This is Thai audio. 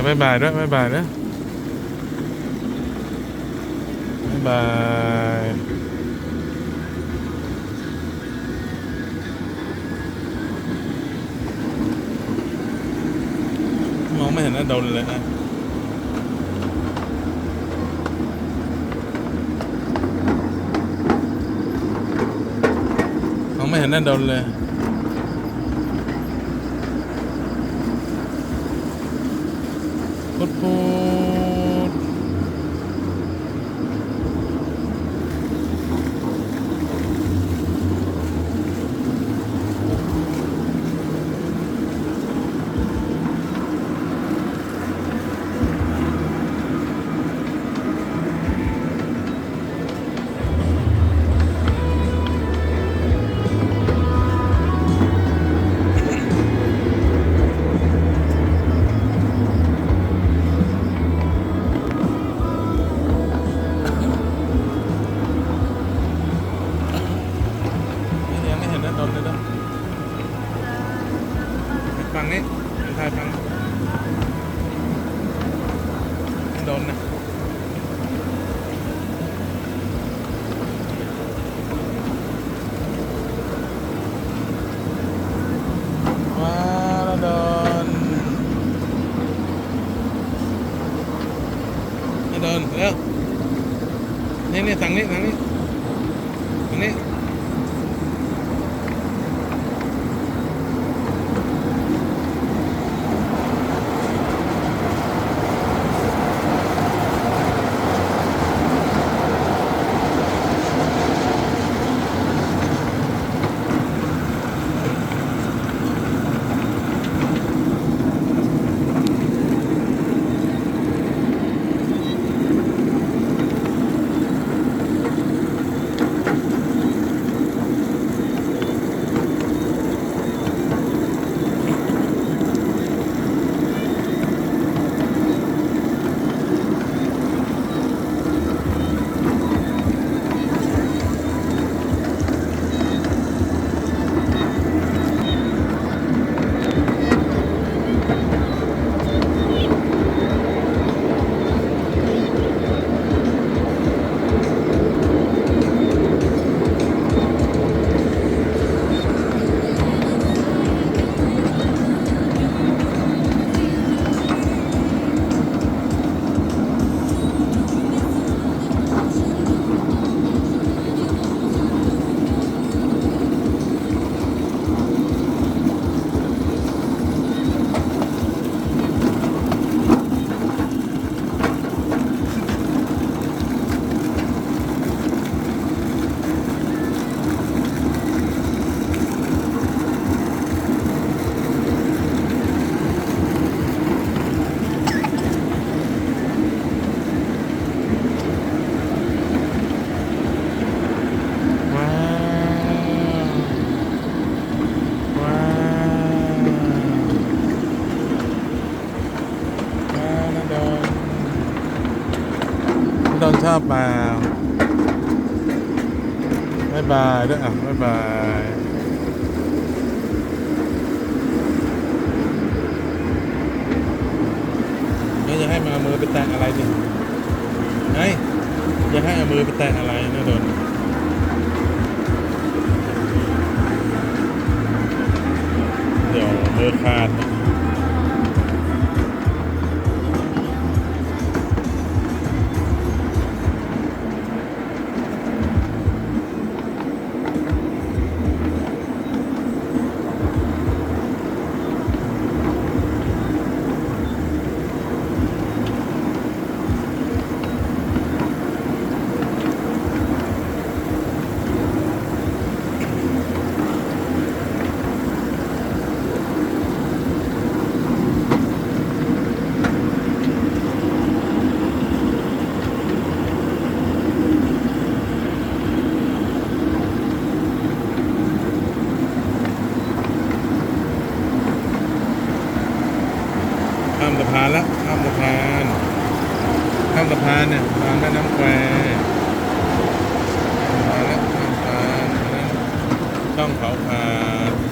บ๊ายบายด้วยบ๊ายบายนะบ๊ายบายมองไม่เห็นนะโดนเลยนะมองไม่เห็นนะโดนเลยพูดยังไม่เห็นนะโดนเลยนะฟังนี่ถ่ายฟังโดนนะว้าวโดนไม่โดนเร็วนี่สั่งนี่สั่งนี่สั่งนี่โดนชอบมาบ๊ายบายด้วยอ่ะบ๊ายบายนี่จะให้มาเอามือไปแตะอะไรดิไอ้จะให้เอามือไปแตะอะไรนะโดนเดี๋ยวมือขาดข้ามสะพานแล้วข้ามสะพานเนี่ยทางแม่น้ำแควมาแล้วข้ามสะพานช่องเขาขาด